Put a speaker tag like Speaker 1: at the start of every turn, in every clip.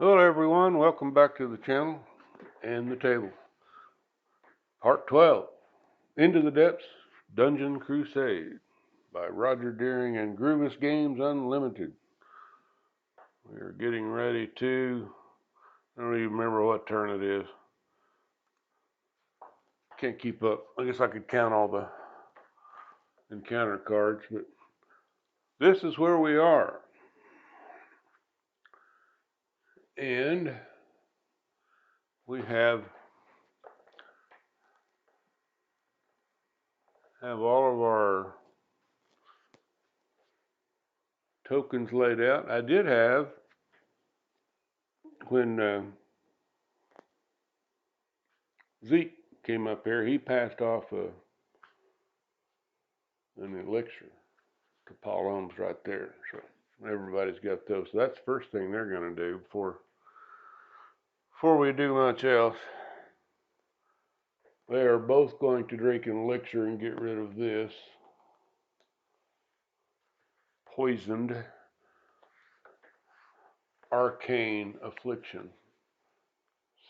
Speaker 1: Hello everyone, welcome back to the channel and the table. Part 12, Into the Depths, Dungeon Crusade by Roger Deering and Groovis Games Unlimited. We are getting ready to, I don't even remember what turn it is. Can't keep up. I guess I could count all the encounter cards, but this is where we are. And we have all of our tokens laid out. I did have, when Zeke came up here, he passed off an elixir to Paul Holmes right there. So everybody's got those. So that's the first thing they're going to do before we do much else. They are both going to drink an elixir and get rid of this poisoned arcane affliction.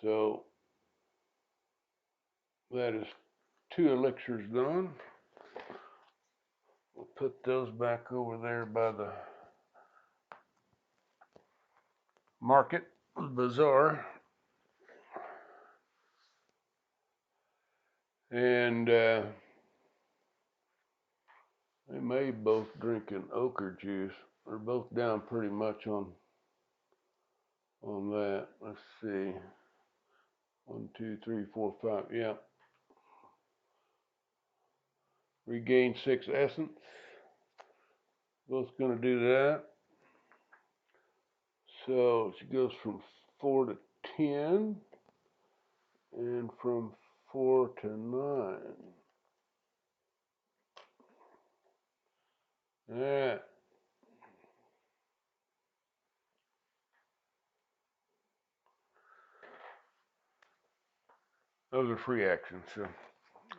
Speaker 1: So that is 2 elixirs gone. We'll put those back over there by the market bazaar. And they may both drink an ochre juice. They're both down pretty much on that. Let's see. 1, 2, 3, 4, 5. Yeah. Regain 6 essence. Both going to do that. So she goes from 4 to 10 and from 4 to 9. Yeah. Those are free actions. So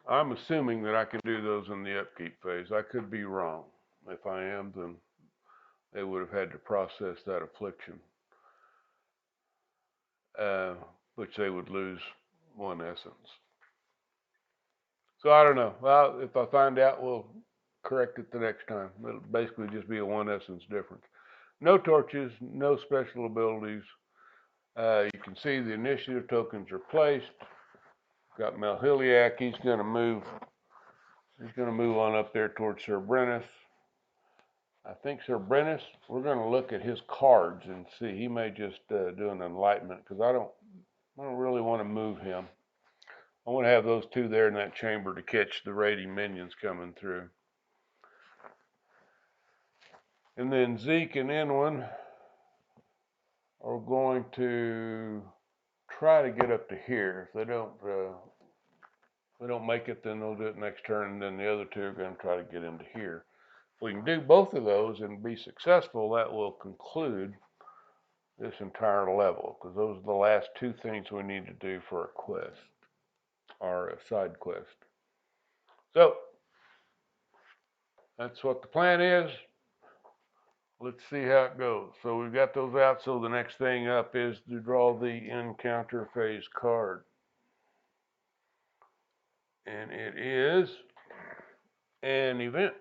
Speaker 1: I'm assuming that I can do those in the upkeep phase. I could be wrong. If I am, then they would have had to process that affliction, which they would lose 1 essence. So I don't know. Well, if I find out, we'll correct it the next time. It'll basically just be a 1 essence difference. No torches, no special abilities. You can see the initiative tokens are placed. Got Melhiliac. He's going to move on up there towards Sir Brennus. I think Sir Brennus, we're going to look at his cards and see. He may just do an enlightenment, because I don't really want to move him. I want to have those 2 there in that chamber to catch the raiding minions coming through. And then Zeke and Inwin are going to try to get up to here. If they don't make it, then they'll do it next turn, and then the other 2 are going to try to get into here. If we can do both of those and be successful, that will conclude this entire level, because those are the last 2 things we need to do for a quest, or a side quest. So that's what the plan is. Let's see how it goes. So we've got those out. So the next thing up is to draw the encounter phase card. And it is an event.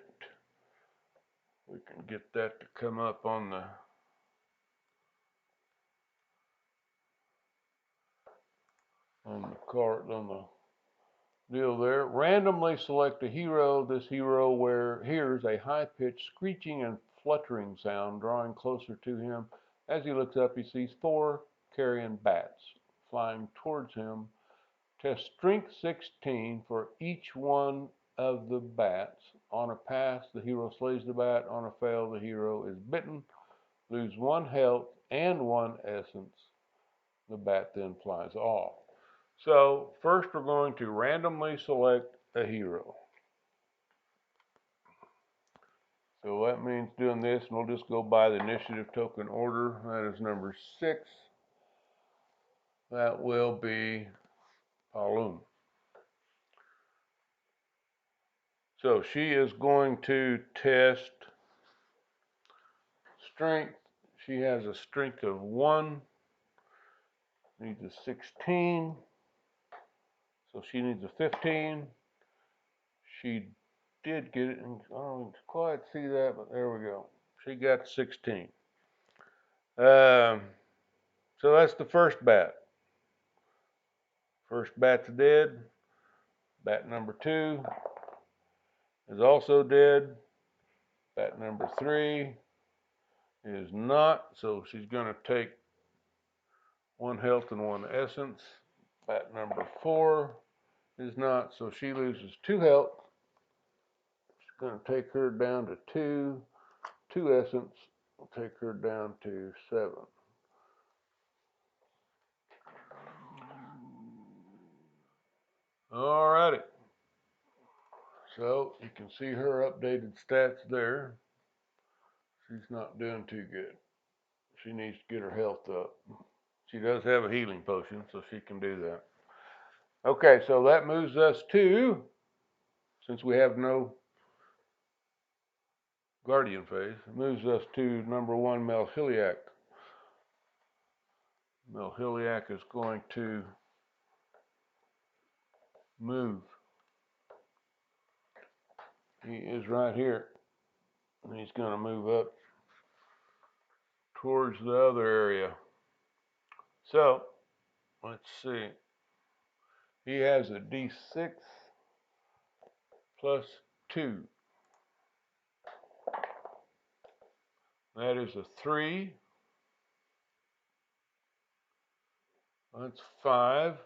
Speaker 1: We can get that to come up on the card, on the deal there. Randomly select a hero. This hero hears a high-pitched screeching and fluttering sound drawing closer to him. As he looks up, he sees 4 carrion bats flying towards him. Test strength 16 for each one of the bats. On a pass, the hero slays the bat. On a fail, the hero is bitten. Lose 1 health and 1 essence. The bat then flies off. So first we're going to randomly select a hero. So that means doing this, and we'll just go by the initiative token order. That is number 6. That will be Pauline. So she is going to test strength. She has a strength of 1. needs a 16. So she needs a 15. She did get it, and I don't quite see that, but there we go. She got 16. So that's the first bat. First bat's dead. Bat number 2 is also dead. Bat number 3 is not, so she's going to take 1 health and 1 essence. Bat number 4 is not, so she loses 2 health. It's going to take her down to 2. 2 essence will take her down to 7. Alrighty. So you can see her updated stats there. She's not doing too good. She needs to get her health up. She does have a healing potion, so she can do that. Okay, so that moves us to, since we have no guardian phase, it moves us to number 1, Melhiliac. Melhiliac is going to move. He is right here. And he's going to move up towards the other area. So, let's see. He has a D6 plus 2. That is a 3. That's 5.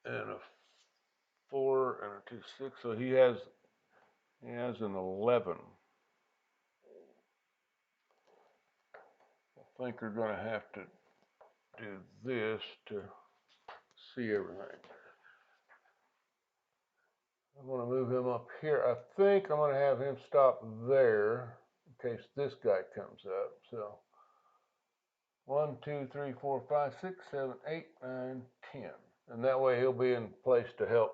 Speaker 1: And a 4 and a 2, 6. So he has an 11. I think we're going to have to do this to see everything. I'm going to move him up here. I think I'm going to have him stop there in case this guy comes up. So 1, 2, 3, 4, 5, 6, 7, 8, 9, 10. And that way he'll be in place to help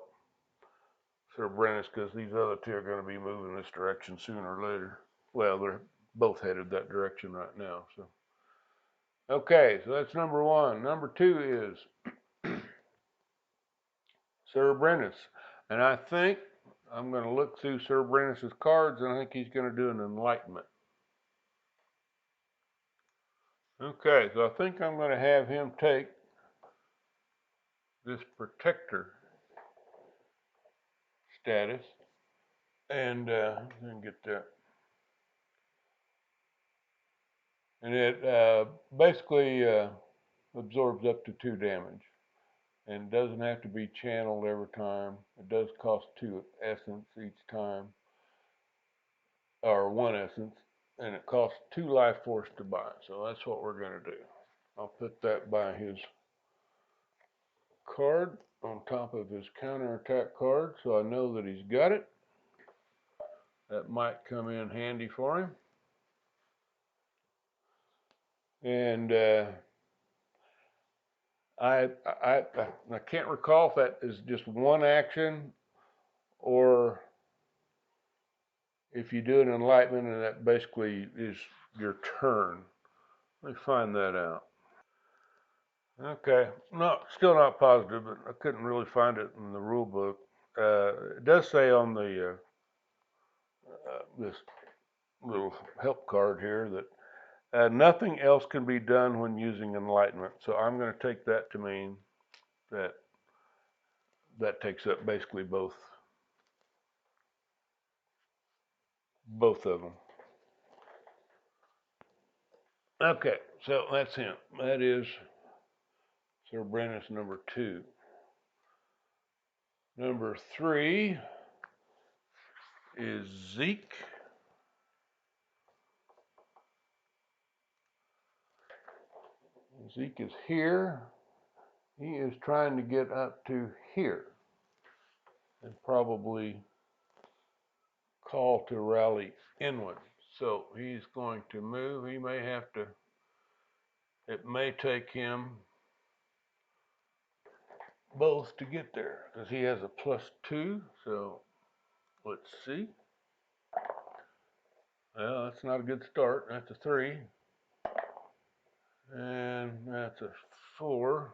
Speaker 1: Sir Brennus, because these other 2 are going to be moving this direction sooner or later. Well, they're both headed that direction right now. So, okay, so that's number 1. Number 2 is Sir Brennus. And I think I'm going to look through Sir Brennus's cards, and I think he's going to do an enlightenment. Okay, so I think I'm going to have him take this protector status, and then get that. And it basically absorbs up to 2 damage. And it doesn't have to be channeled every time. It does cost 2 essence each time, or 1 essence, and it costs 2 life force to buy. So that's what we're going to do. I'll put that by his card on top of his counterattack card, so I know that he's got it. That might come in handy for him. And I can't recall if that is just 1 action, or if you do an enlightenment and that basically is your turn. Let me find that out. Okay, no, still not positive, but I couldn't really find it in the rule book. It does say on the this little help card here that nothing else can be done when using enlightenment. So I'm going to take that to mean that that takes up basically both of them. Okay, so that's him. That is Sir Brennus number 2. Number 3 is Zeke. Zeke is here. He is trying to get up to here and probably call to rally inward. So he's going to move. He may have to, it may take him both to get there, because he has a +2. So let's see. Well, that's not a good start. That's a 3. And That's a 4.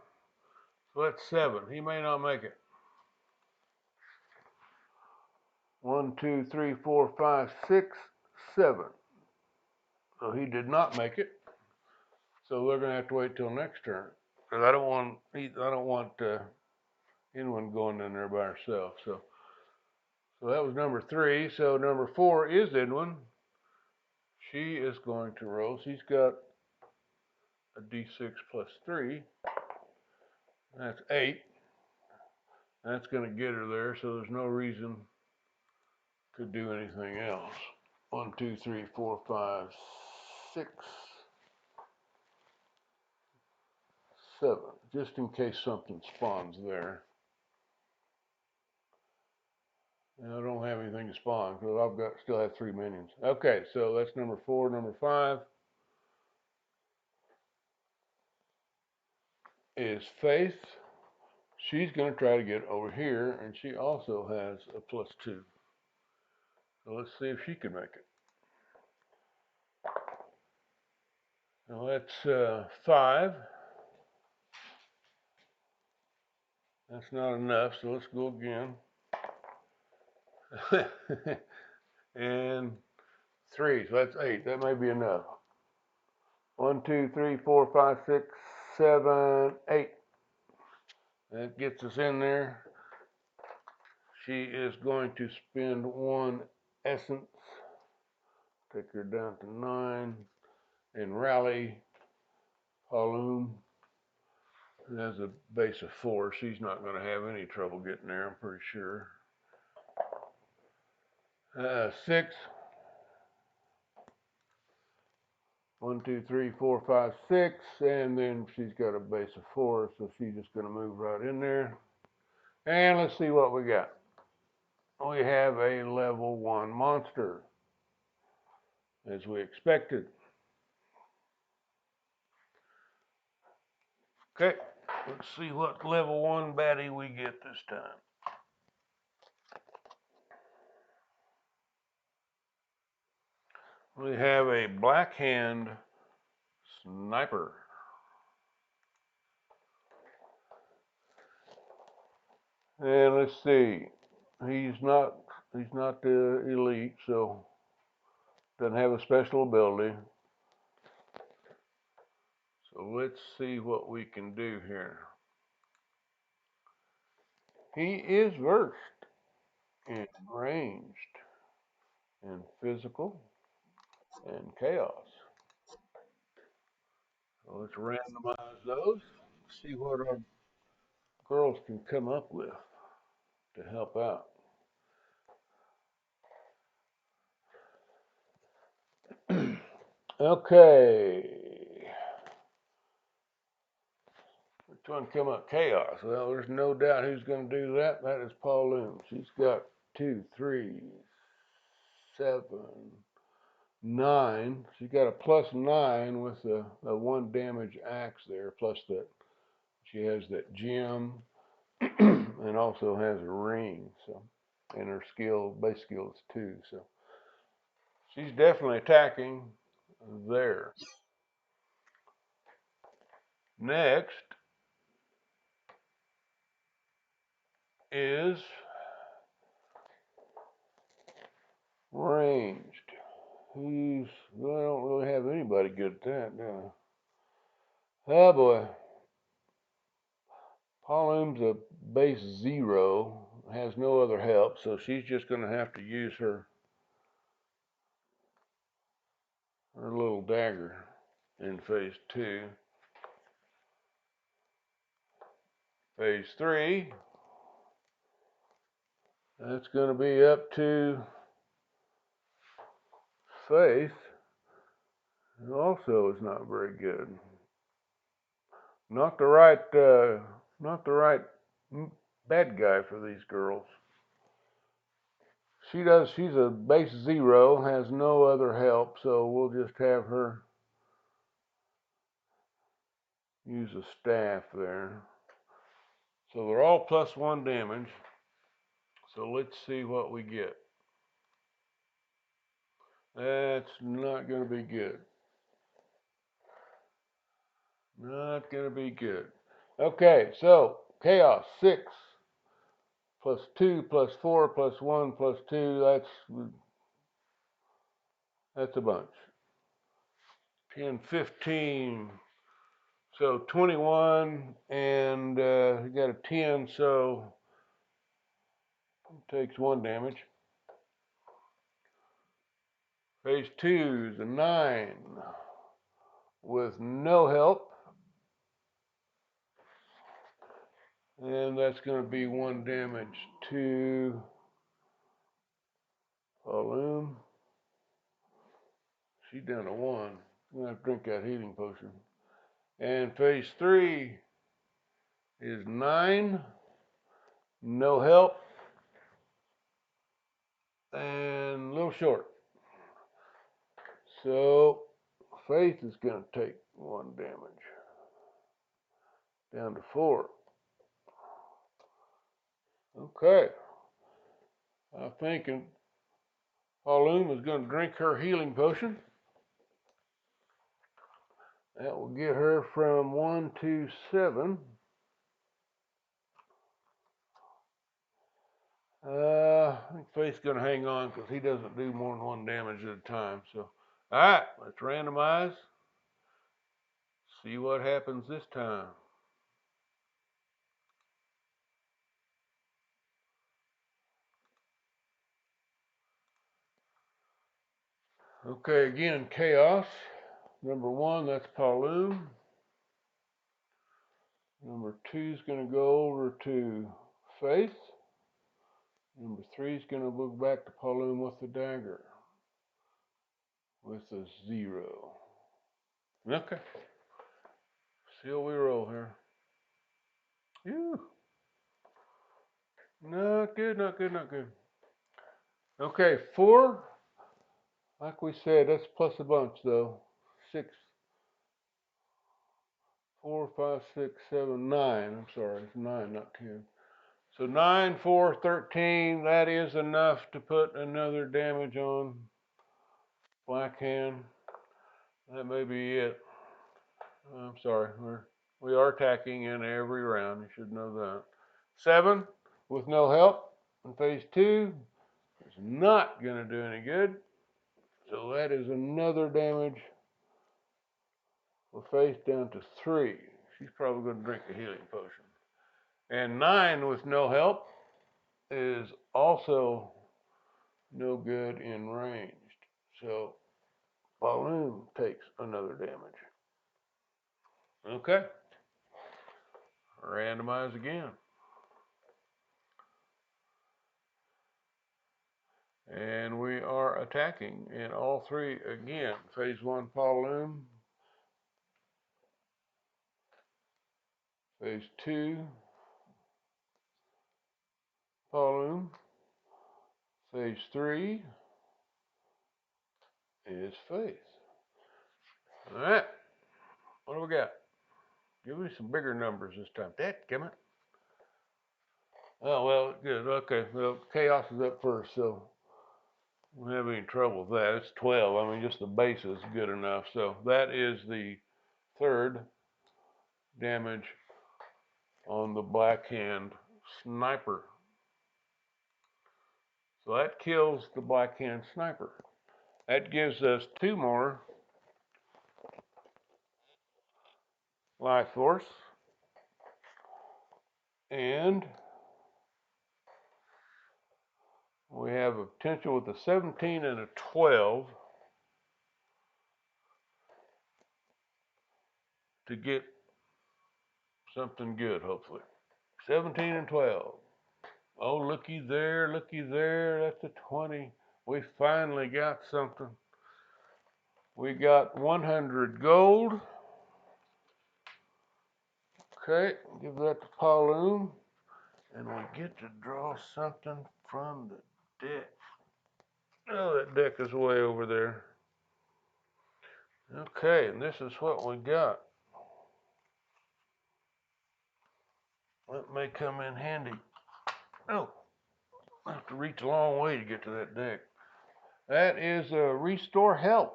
Speaker 1: So that's 7. He may not make it. 1, 2, 3, 4, 5, 6, 7. So he did not make it. So we're going to have to wait till next turn. Because I don't want anyone going in there by herself. So that was number 3. So number 4 is Edwin. She is going to roll. She's got a d6 plus 3. That's 8. That's going to get her there, so there's no reason to do anything else. 1, 2, 3, 4, 5, 6, 7, just in case something spawns there. And I don't have anything to spawn because still have 3 minions. Okay, so that's number 4. Number 5 is Faith. She's going to try to get over here, and she also has a plus 2. So let's see if she can make it. Now that's 5. That's not enough, so let's go again. And 3, so that's 8. That may be enough. 1, 2, 3, 4, 5, 6, 7, 8. That gets us in there. She is going to spend 1 essence, take her down to 9, and rally Halum. It has a base of 4. She's not going to have any trouble getting there, I'm pretty sure. 6. 1, 2, 3, 4, 5, 6, and then she's got a base of 4, so she's just going to move right in there. And let's see what we got. We have a level 1 monster, as we expected. Okay, let's see what level 1 baddie we get this time. We have a Black Hand Sniper. And let's see, he's not the elite, so doesn't have a special ability. So let's see what we can do here. He is versed in ranged, and physical, and chaos. So let's randomize those, see what our girls can come up with to help out. Okay. Which one come up? Chaos. Well, there's no doubt who's going to do that. That is Pauline. She's got 2, 3, 7, 9. She's got a plus 9 with a 1 damage axe there, plus that she has that gem and also has a ring. So, and her base skill is 2. So she's definitely attacking there. Next is ranged. I don't really have anybody good at that, do I? Oh boy. Paulum's a base 0, has no other help, so she's just going to have to use her little dagger in phase 2. Phase 3, that's going to be up to Faith, who also is not very good. Not the right bad guy for these girls. She's a base 0, has no other help, so we'll just have her use a staff there. So they're all plus 1 damage. So let's see what we get. That's not going to be good. Not gonna be good. Okay, so chaos 6 plus 2 plus 4 plus 1 plus 2. That's a bunch. 10, 15. So 21, and you got a 10, so it takes 1 damage. Phase 2 is a 9 with no help. And that's going to be 1 damage to Balloon. She's down to 1. I'm going to have to drink that healing potion. And phase 3 is 9. No help. And a little short. So Faith is going to take 1 damage. Down to 4. Okay. I'm thinking Pauline is going to drink her healing potion. That will get her from 1 to 7. I think Faith's going to hang on because he doesn't do more than 1 damage at a time. So, all right, let's randomize. See what happens this time. Okay, again, chaos. Number 1, that's Pauline. Number 2 is going to go over to Faith. Number 3 is going to look back to Pauline with the dagger. With a 0. Okay. See how we roll here. Ew. Not good, not good, not good. Okay, 4. Like we said, that's plus a bunch though. 6, 4, 5, 6, 7, 9. I'm sorry, it's 9, not 10. So 9, 4, 13. That is enough to put another damage on Black Hand. That may be it. I'm sorry, we are attacking in every round. You should know that. 7 with no help in phase 2 is not going to do any good. So that is another damage. We're phase down to 3. She's probably going to drink a healing potion. And 9 with no help is also no good in ranged. So Balloon takes another damage. Okay. Randomize again. And we are attacking in all 3 again. Phase 1, Balloon. Phase 2, Balloon. Phase 3 is Faith. All right. What do we got? Give me some bigger numbers this time. Dadgummit. Oh, well, good. Okay. Well, Chaos is up first, so we don't have any trouble with that. It's 12. I mean, just the base is good enough. So that is the 3rd damage on the Black Hand Sniper. So that kills the Black Hand Sniper. That gives us 2 more life force. And we have a potential with a 17 and a 12 to get something good, hopefully. 17 and 12. Oh, looky there, looky there. That's a 20. We finally got something. We got 100 gold. Okay, give that to Pauline. And we get to draw something from the deck. Oh, that deck is way over there. Okay, and this is what we got. That may come in handy. Oh, I have to reach a long way to get to that deck. That is Restore Health.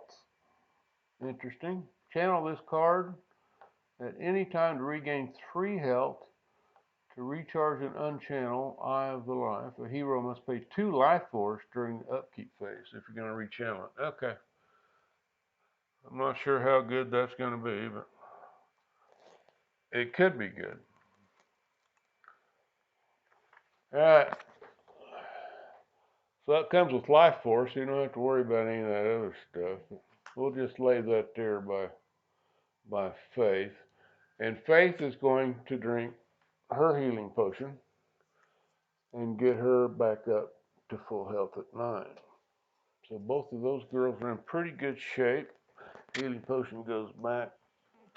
Speaker 1: Interesting. Channel this card at any time to regain 3 health. To recharge and unchannel Eye of the Life, a hero must pay 2 life force during the upkeep phase if you're going to rechannel it. Okay. I'm not sure how good that's going to be, but it could be good. Alright. So that comes with life force, so you don't have to worry about any of that other stuff. We'll just lay that there by Faith. And Faith is going to drink her healing potion and get her back up to full health at 9. So both of those girls are in pretty good shape. Healing potion goes back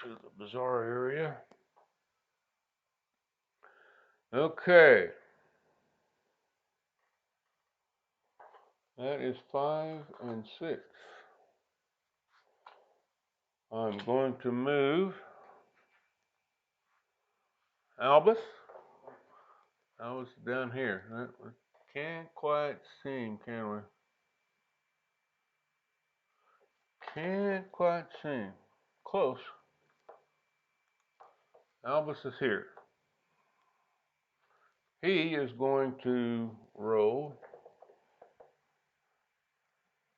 Speaker 1: to the bazaar area. Okay. That is 5 and 6. I'm going to move Albus. Albus down here. We can't quite see him, can we? Can't quite see him. Close. Albus is here. He is going to roll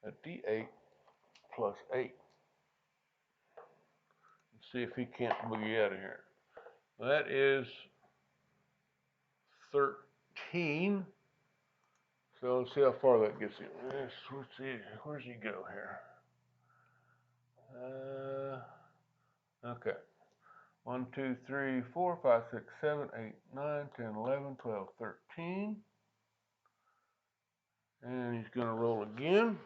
Speaker 1: a d8 plus 8. Let's see if he can't boogie out of here. That is 13. So let's see how far that gets him. Let's see. Where's he go here? Okay. 1, 2, 3, 4, 5, 6, 7, 8, 9, 10, 11, 12, 13. And he's going to roll again.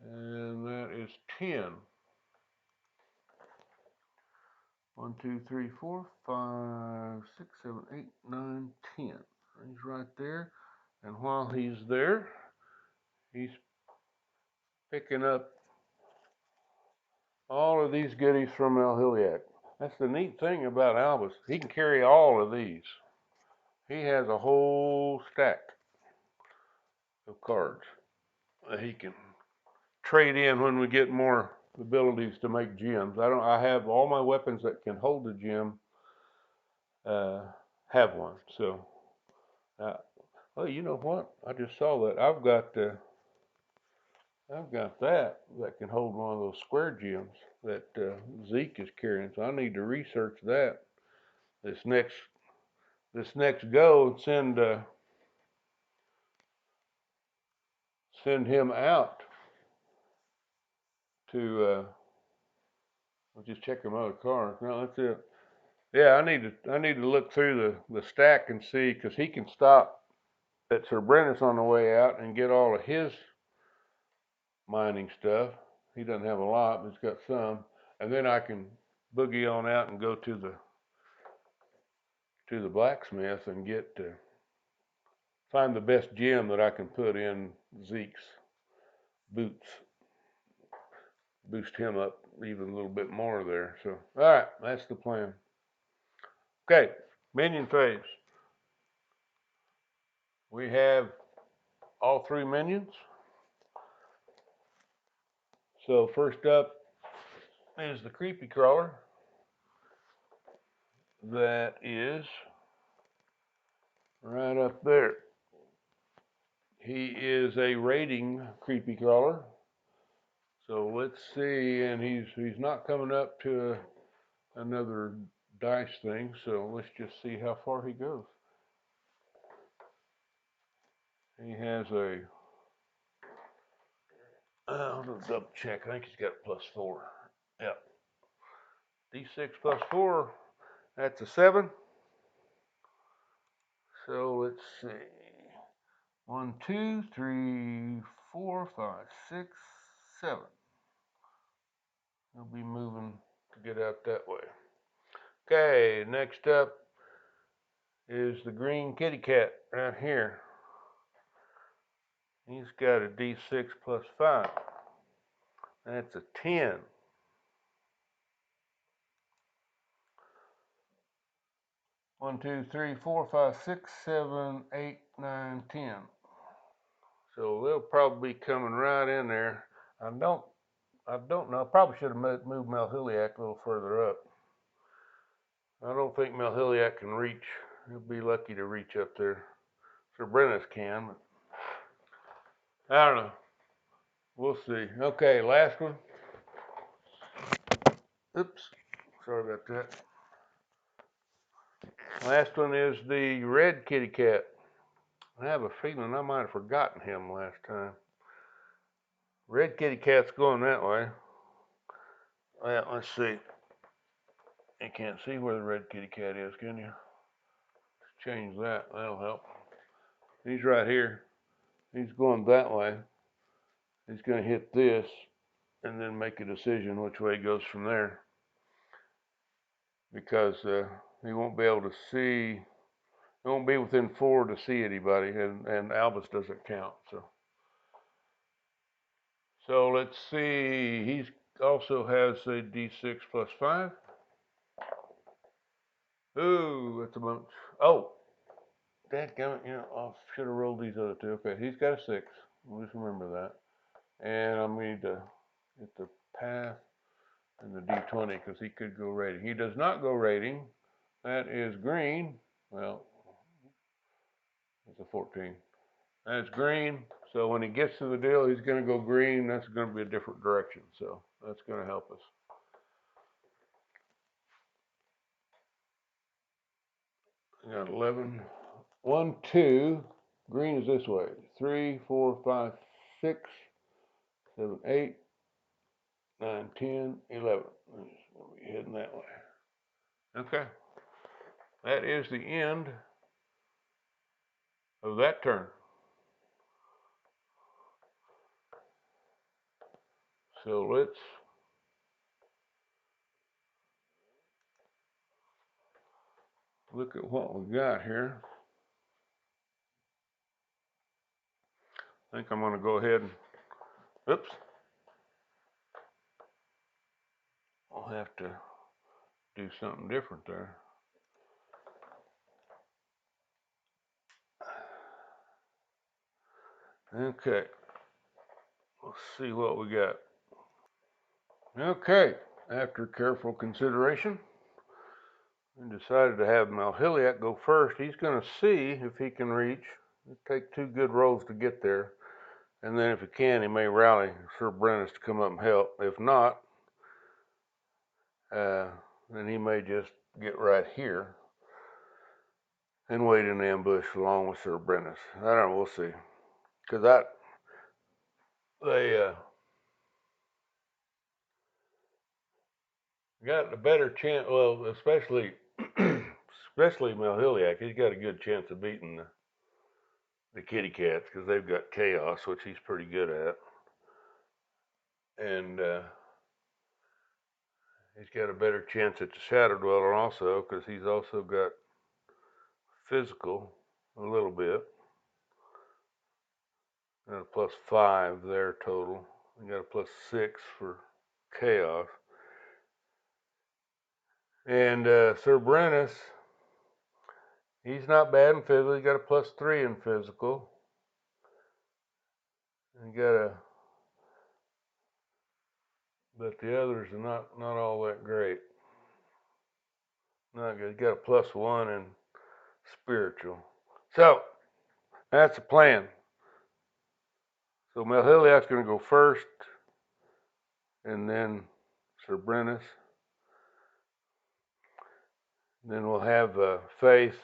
Speaker 1: And that is 10. 1, 2, 3, 4, 5, 6, 7, 8, 9, 10. He's right there. And while he's there, he's picking up all of these goodies from Alhiliac. That's the neat thing about Albus. He can carry all of these. He has a whole stack of cards that he can trade in when we get more abilities to make gems. I have all my weapons that can hold a gem have one. So, oh, you know what? I just saw that. I've got that can hold one of those square gems that Zeke is carrying. So I need to research that this next go and send him out to. I'll just check him out of cards. No, that's it. Yeah, I need to look through the stack and see, because he can stop at Sir Brennis on the way out and get all of his mining stuff. He doesn't have a lot, but he's got some. And then I can boogie on out and go to the blacksmith and find the best gem that I can put in Zeke's boots. Boost him up even a little bit more there. So, all right, that's the plan. Okay, minion phase. We have all 3 minions. So first up is the creepy crawler. That is right up there. He is a raiding creepy crawler. So let's see, and he's not coming up to another dice thing, so let's just see how far he goes. He has I'll double check. I think he's got a +4. Yep. D6 +4, that's a 7. So let's see. 1, 2, 3, 4, 5, 6, 7. He'll be moving to get out that way. Okay, next up is the green kitty cat right here. He's got a D6 +5. That's a 10. One, 2, 3, 4, 5, 6, 7, 8, 9, 10. So they'll probably be coming right in there. I don't I don't know. I probably should have moved Melhiliac a little further up. I don't think Melhiliac can reach. He'll be lucky to reach up there. Sir Brennis can, but I don't know. We'll see. Okay, last one. Oops. Sorry about that. Last one is the red kitty cat. I have a feeling I might have forgotten him last time. Red kitty cat's going that way. Well, let's see. You can't see where the red kitty cat is, can you? Let's change that. That'll help. He's right here. He's going that way. He's going to hit this and then make a decision which way he goes from there. Because he won't be able to see. He won't be within 4 to see anybody, and Albus doesn't count. So let's see. He also has a D6 plus 5. Ooh, that's a bunch. Oh, dadgummit, I should have rolled these other 2. Okay, he's got a 6. We'll just remember that. And I need to get the path and the D20 because he could go rating. He does not go rating. That is green. Well, it's a 14. That's green. So when he gets to the deal, he's going to go green. That's going to be a different direction. So that's going to help us. I got 11. 1, 2. Green is this way. 3, 4, 5, 6, 7, 8, 9, 10, 11. We'll be heading that way. Okay. That is the end of that turn. So let's look at what we got here. I think I'm going to go ahead and, oops. I'll have to do something different there. Okay. Let's see what we got. Okay. After careful consideration, we decided to have Melhiliac go first. He's going to see if he can reach. It'll take 2 good rolls to get there. And then if he can, he may rally Sir Brennis to come up and help. If not, then he may just get right here and wait in the ambush along with Sir Brennis. I don't know, we'll see. Because they got a better chance, well, especially Melhiliac, he's got a good chance of beating the kitty cats because they've got chaos, which he's pretty good at. And he's got a better chance at the Shadow Dweller also because he's also got physical a little bit. Got a plus 5 there total. We got a plus 6 for chaos. And Sir Brennis, he's not bad in physical. He's got a plus 3 in physical. And but the others are not all that great. Not good. He's got a plus 1 in spiritual. So that's the plan. So Melhiliac's going to go first, and then Sir Brennis. Then we'll have Faith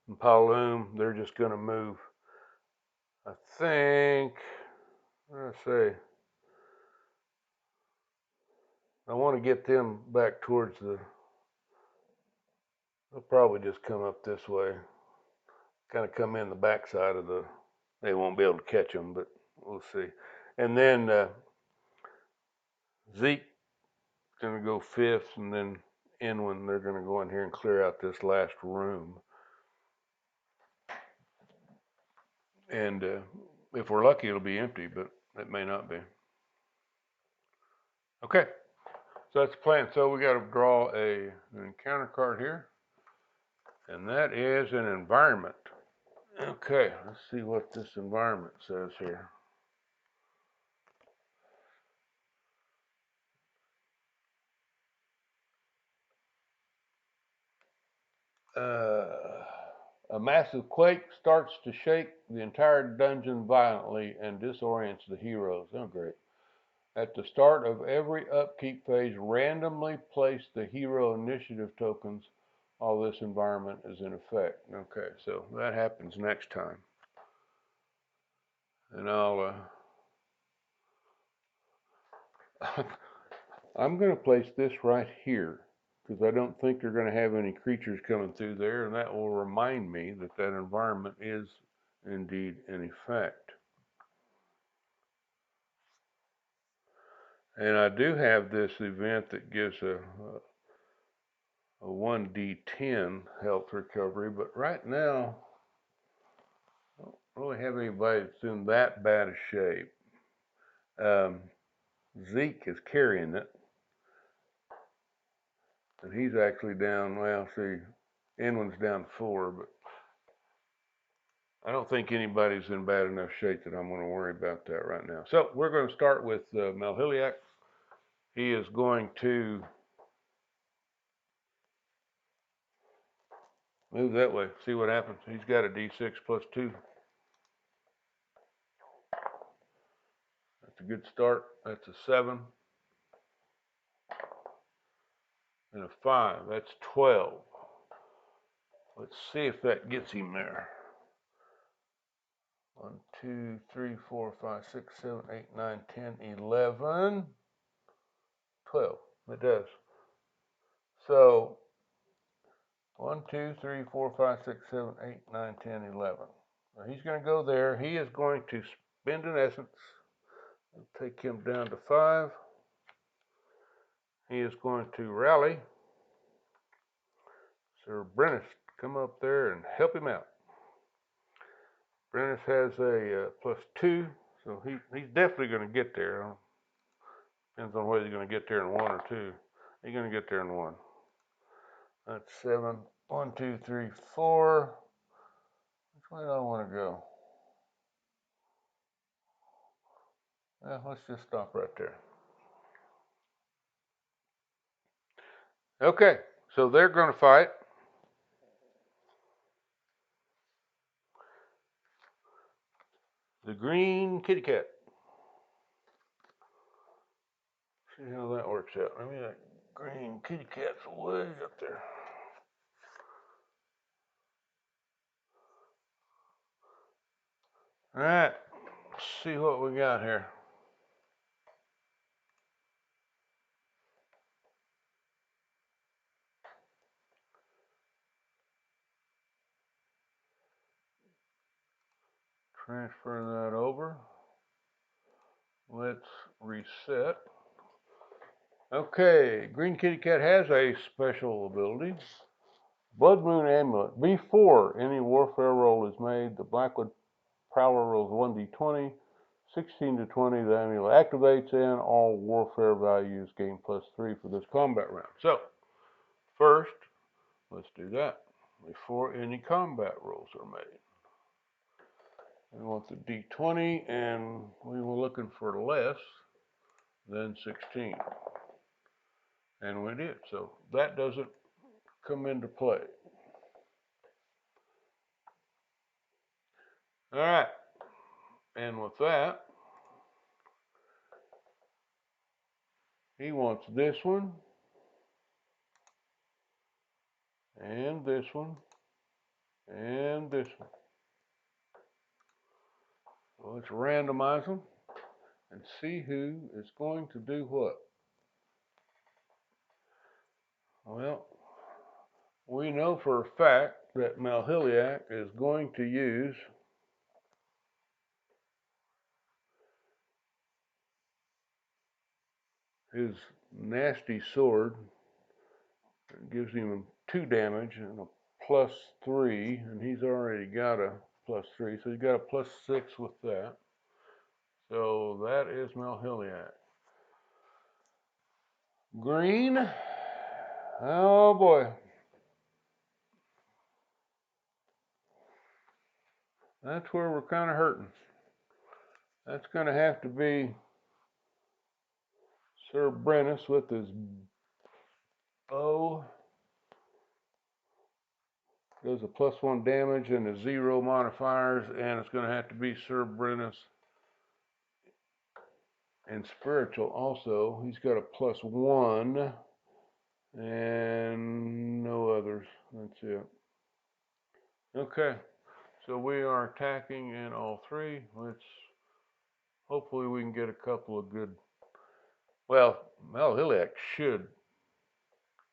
Speaker 1: and Pauloom. They're just going to move. I think, let's see. I want to get them back towards they'll probably just come up this way. Kind of come in the backside of they won't be able to catch them, but we'll see. And then Zeke's going to go 5th, and then Inwin, they're going to go in here and clear out this last room. And if we're lucky, it'll be empty, but it may not be. Okay, so that's the plan. So we got to draw an encounter card here, and that is an environment. Okay, let's see what this environment says here. A massive quake starts to shake the entire dungeon violently and disorients the heroes. Oh, great. At the start of every upkeep phase, randomly place the hero initiative tokens while this environment is in effect. Okay, so that happens next time. And I'm going to place this right here because I don't think they're going to have any creatures coming through there, and that will remind me that that environment is indeed in effect. And I do have this event that gives a 1d10 health recovery, but right now I don't really have anybody that's in that bad a shape. Zeke is carrying it, and he's actually down, well, see, Inland's down 4, but I don't think anybody's in bad enough shape that I'm going to worry about that right now. So we're going to start with Malhiliac. He is going to move that way, see what happens. He's got a d6 plus 2. That's a good start. That's a 7. And a 5. That's 12. Let's see if that gets him there. 1, 2, 3, 4, 5, 6, 7, 8, 9, 10, 11, 12. It does. So 1, 2, 3, 4, 5, 6, 7, 8, 9, 10, 11. Now he's going to go there. He is going to spend an essence. I'll take him down to 5. He is going to rally. Sir Brennus, come up there and help him out. Brennus has a plus 2, so he's definitely going to get there. Depends on whether he's going to get there in 1 or 2. He's going to get there in 1. That's 7. 1, 2, 3, 4. Which way do I want to go? Well, let's just stop right there. Okay, so they're going to fight. The green kitty cat. See how that works out. I mean, that green kitty cat's way up there. All right, let's see what we got here. Transfer that over. Let's reset. Okay, green kitty cat has a special ability. Blood Moon Amulet. Before any warfare roll is made, the Blackwood Prowler rolls 1d20. 16 to 20, the amulet activates, and all warfare values gain plus 3 for this combat round. So, first, let's do that before any combat rolls are made. We want the d20, and we were looking for less than 16. And we did, so that doesn't come into play. All right, and with that, he wants this one, and this one, and this one. So let's randomize them and see who is going to do what. Well, we know for a fact that Malhiliac is going to use his nasty sword. It gives him 2 damage and a plus 3, and he's already got a plus 3, so he's got a plus 6 with that. So that is Malhiliac. Green, oh boy. That's where we're kind of hurting. That's going to have to be Sir Brennus with his bow Does a +1 damage and a 0 modifiers, and it's going to have to be Sir Brennus. And spiritual also. He's got a +1 and no others. That's it. Okay, so we are attacking in all three. Hopefully we can get a couple of good. Well, Malhiliac should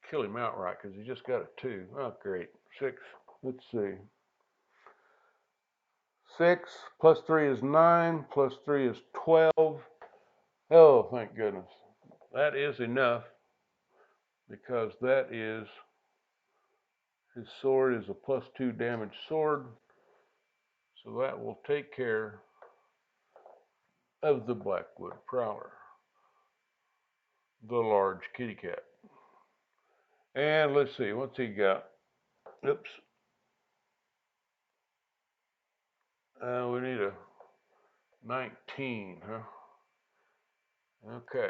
Speaker 1: kill him outright because he just got a 2. Oh, great. 6. Let's see. 6 +3 is 9, +3 is 12. Oh, thank goodness. That is enough because that is, his sword is a +2 damage sword. So that will take care of the Blackwood Prowler, the large kitty cat. And let's see, what's he got? Oops. We need a 19, huh? Okay.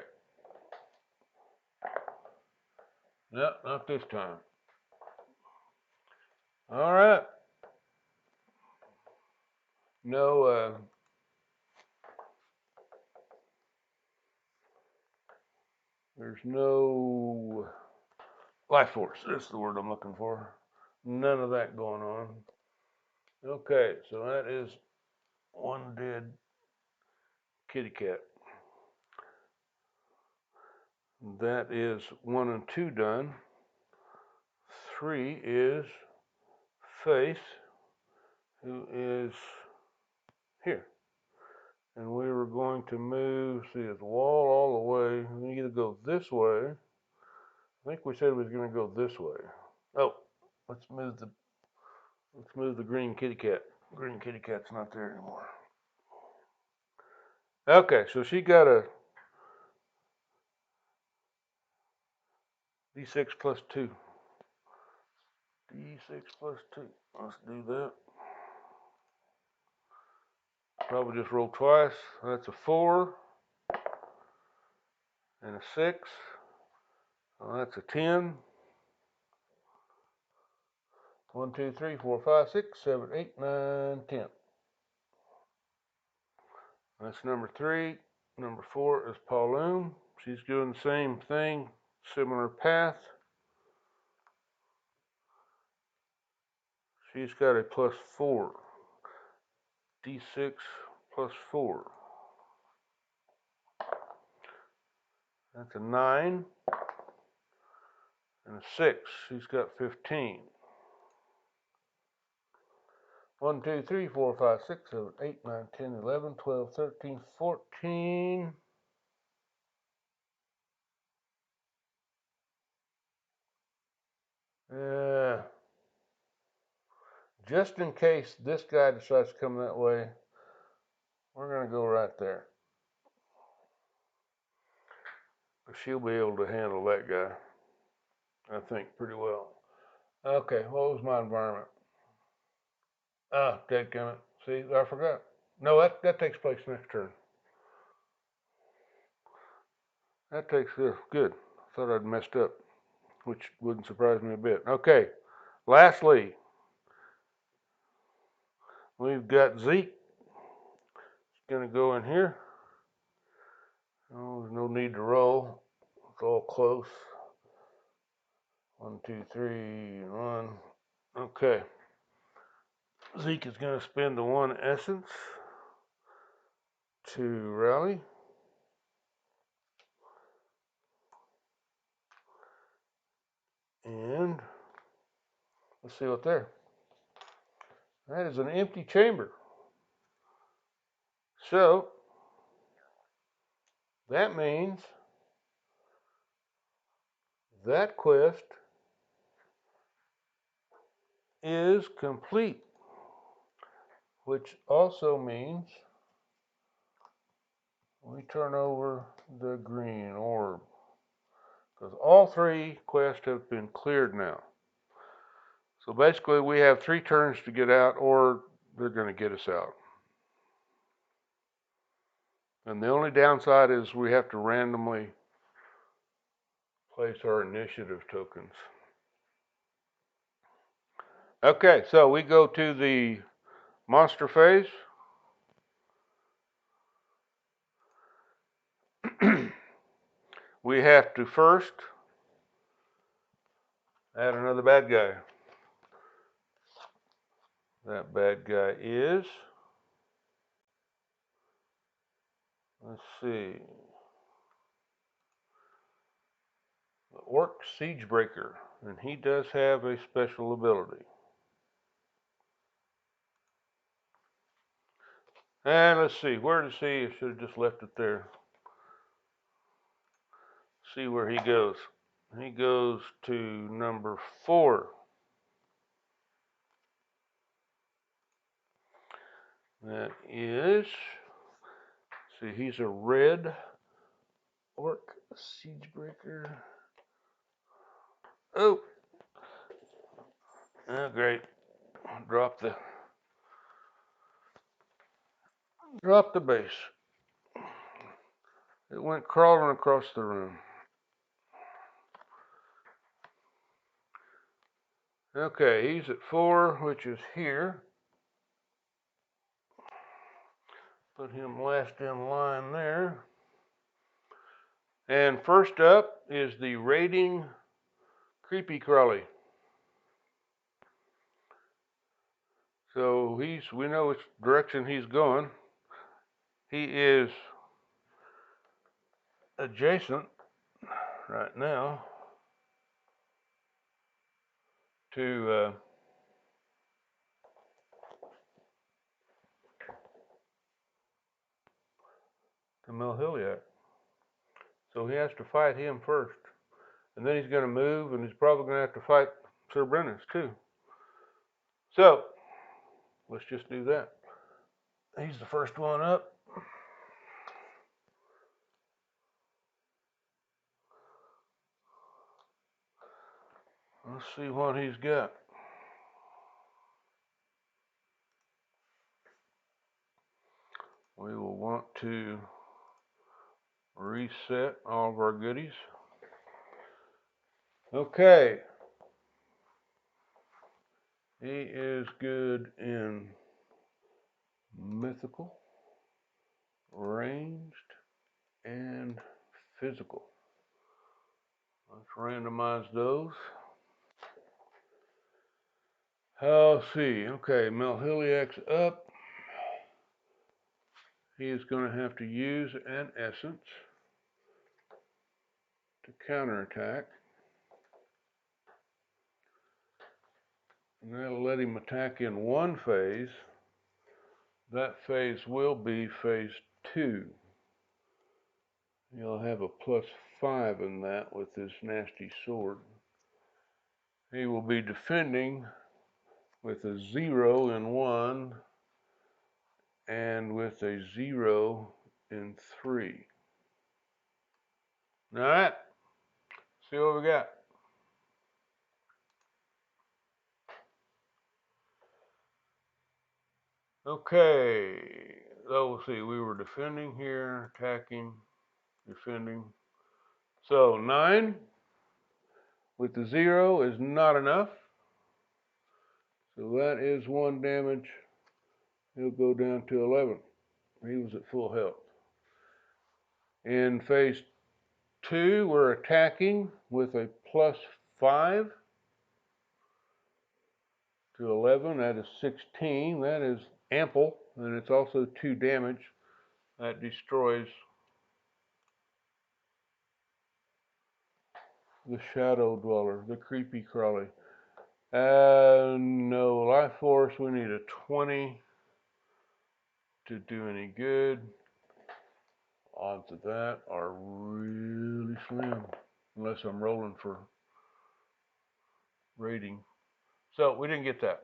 Speaker 1: No, not this time. All right. No, there's no life force. That's the word I'm looking for. None of that going on. Okay, so that is one dead kitty cat. That is 1 and 2 done. 3 is Faith, who is here. And we were going to move, see, it's wall all the way. We either go this way. I think we said we was going to go this way. Oh, let's move the green kitty cat. Green kitty cat's not there anymore. Okay, so she got a D6 +2. D6 +2. Let's do that. Probably just roll twice. That's a 4 and a 6. Well, that's a 10. 1, 2, 3, 4, 5, 6, 7, 8, 9, 10. That's number 3. Number 4 is Pauline. She's doing the same thing, similar path. She's got a +4. D6 +4. That's a 9 and a 6. She's got 15. 1, 2, 3, 4, 5, 6, 7, 8, 9, 10, 11, 12, 13, 14. Just in case this guy decides to come that way, we're going to go right there. She'll be able to handle that guy, I think, pretty well. Okay, what was my environment? Ah, dadgummit. See, I forgot. No, that takes place next turn. That takes, good. Thought I'd messed up, which wouldn't surprise me a bit. Okay, lastly, we've got Zeke. He's going to go in here. Oh, there's no need to roll. It's all close. 1, 2, 3, 1. Okay. Zeke is going to spend the 1 essence to rally. And let's see what's there. That is an empty chamber. So that means that quest is complete, which also means we turn over the green orb, because all 3 quests have been cleared now. So basically we have 3 turns to get out, or they're going to get us out. And the only downside is we have to randomly place our initiative tokens. Okay, so we go to the monster phase. We have to first add another bad guy. That bad guy is, let's see, the Orc Siegebreaker, and he does have a special ability. And let's see, where does he? I should have just left it there. See where he goes. He goes to number 4. That is, see, he's a red Orc Siegebreaker. Oh, great. Drop the base. It went crawling across the room. Okay, he's at 4, which is here. Put him last in line there. And first up is the raiding creepy crawly. So we know which direction he's going. He is adjacent right now to Melhiliac. So he has to fight him first. And then he's going to move, and he's probably going to have to fight Sir Brennus too. So let's just do that. He's the first one up. Let's see what he's got. We will want to reset all of our goodies. Okay. He is good in mythical, ranged, and physical. Let's randomize those. I'll see. Okay, Melhiliac's up. He is going to have to use an essence to counterattack. And that'll let him attack in one phase. That phase will be phase 2. He'll have a +5 in that with his nasty sword. He will be defending with a 0 in 1 and with a 0 in 3. All right, see what we got. Okay, so we'll see, we were defending here, attacking, defending. So 9 with the 0 is not enough. So that is 1 damage. He'll go down to 11. He was at full health. In phase 2, we're attacking with a +5 to 11. That is 16. That is ample, and it's also 2 damage. That destroys the Shadow Dweller, the creepy crawly. No life force. We need a 20 to do any good. Odds of that are really slim, unless I'm rolling for rating. So we didn't get that.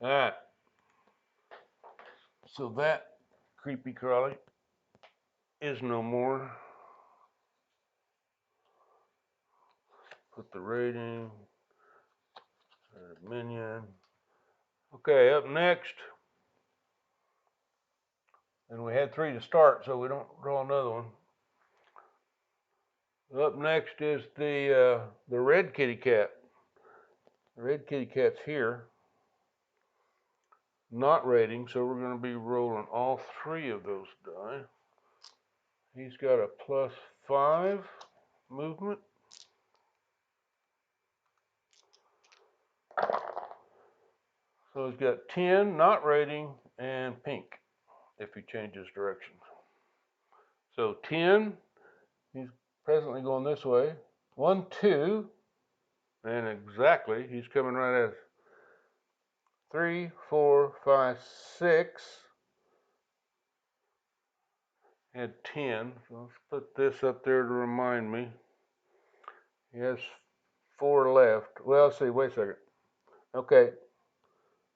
Speaker 1: All right. So that creepy crawly is no more. Put the rating, minion. Okay, up next, and we had 3 to start, so we don't draw another one. Up next is the red kitty cat. The red kitty cat's here, not rating, so we're going to be rolling all three of those die. He's got a +5 movement. So he's got 10, not rating, and pink if he changes directions. So 10, he's presently going this way. 1, 2, and exactly, he's coming right at us. 3, 4, 5, 6, and 10. So let's put this up there to remind me. He has 4 left. Well, let's see, wait a second. Okay.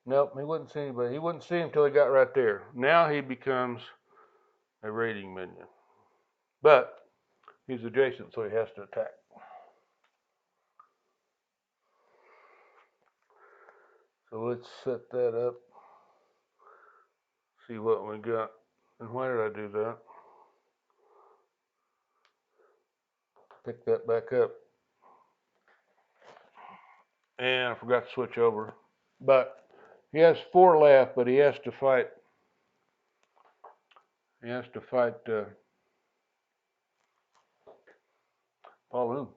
Speaker 1: Nope, he wouldn't see anybody. He wouldn't see him until he got right there. Now he becomes a raiding minion. But he's adjacent, so he has to attack. So let's set that up. See what we got. And why did I do that? Pick that back up. And I forgot to switch over. But he has 4 left, but he has to fight. He has to fight Pauloon.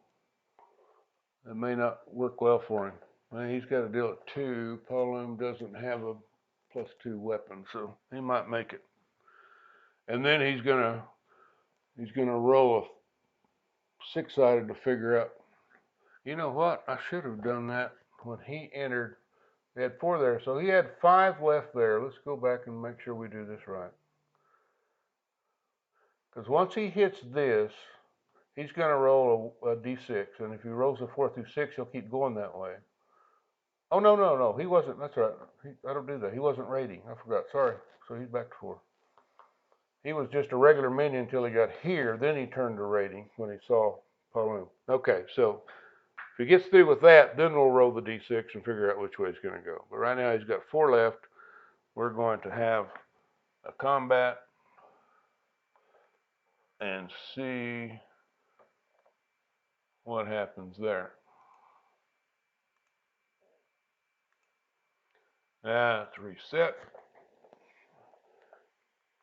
Speaker 1: It may not work well for him. Well, he's got to deal at 2. Pauloon doesn't have a +2 weapon, so he might make it. And then he's gonna roll a 6-sided to figure out. You know what? I should have done that when he entered. He had 4 there, so he had 5 left there. Let's go back and make sure we do this right. Because once he hits this, he's going to roll a d6, and if he rolls a 4 through 6, he'll keep going that way. Oh, no, he wasn't. That's right. I don't do that. He wasn't raiding. I forgot. Sorry. So he's back to 4. He was just a regular minion until he got here. Then he turned to raiding when he saw Pauloon. Okay, so if he gets through with that, then we'll roll the d6 and figure out which way he's going to go. But right now he's got 4 left. We're going to have a combat and see what happens there. Let's reset.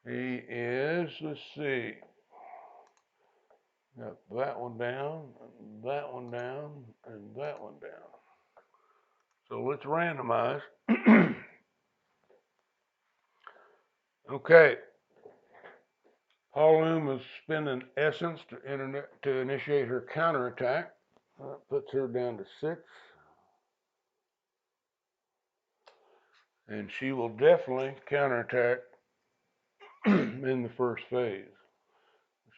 Speaker 1: He is, let's see, got that one down, and that one down, and that one down. So let's randomize. Okay. Pauloon is spending essence to initiate her counterattack. That puts her down to 6. And she will definitely counterattack in the first phase.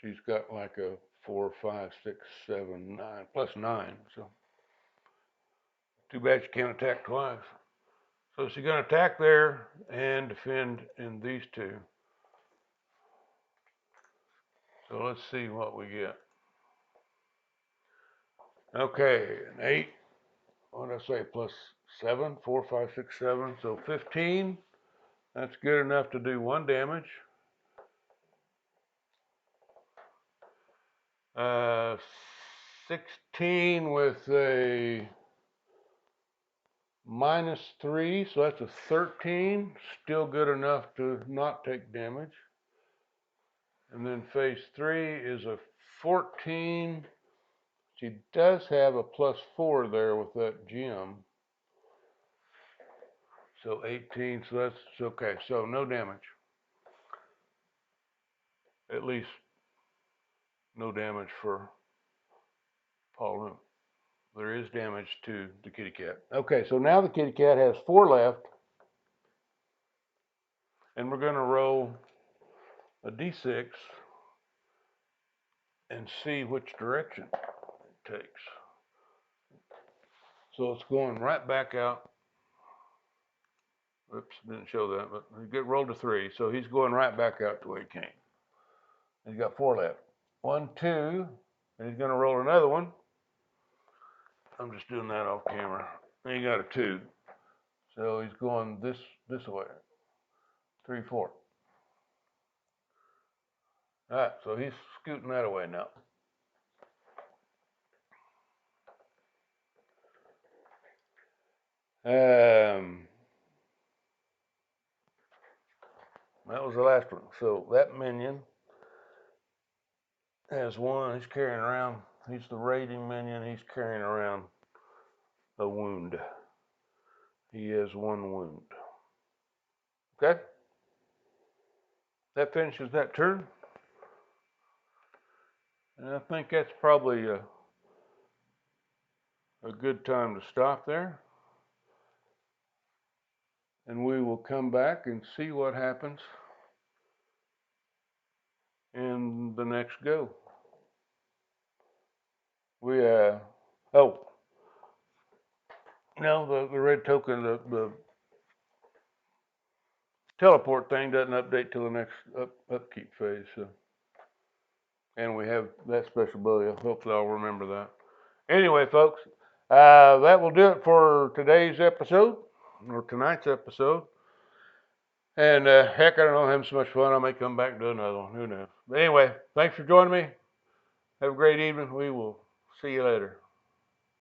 Speaker 1: She's got like a 4, 5, 6, 7, 9, +9. So too bad she can't attack twice. So she's going to attack there and defend in these 2. So let's see what we get. Okay, an 8. What did I say? +7, 4, 5, 6, 7. So 15. That's good enough to do 1 damage. 16 with a -3, so that's a 13. Still good enough to not take damage. And then phase 3 is a 14. She does have a +4 there with that gem. So 18, so that's okay. So no damage. At least no damage for Pauloon. There is damage to the kitty cat. Okay, so now the kitty cat has 4 left. And we're going to roll a d6 and see which direction it takes. So it's going right back out. Oops, didn't show that, but he get rolled a 3, so he's going right back out the way he came. He's got 4 left. 1, 2, and he's going to roll another one. I'm just doing that off camera. And he got a 2, so he's going this way. 3, 4. All right, so he's scooting that away now. That was the last one. So that minion has one. He's carrying around. He's the raiding minion. He's carrying around a wound. He has one wound. Okay? That finishes that turn. And I think that's probably a good time to stop there. And we will come back and see what happens in the next go. No, the red token, the teleport thing doesn't update till the next upkeep phase. So. And we have that special ability. Hopefully I'll remember that. Anyway, folks, that will do it for today's episode, or tonight's episode. And heck, I don't know, I'm having so much fun, I may come back and do another one. Who knows? But anyway, thanks for joining me. Have a great evening. We will see you later.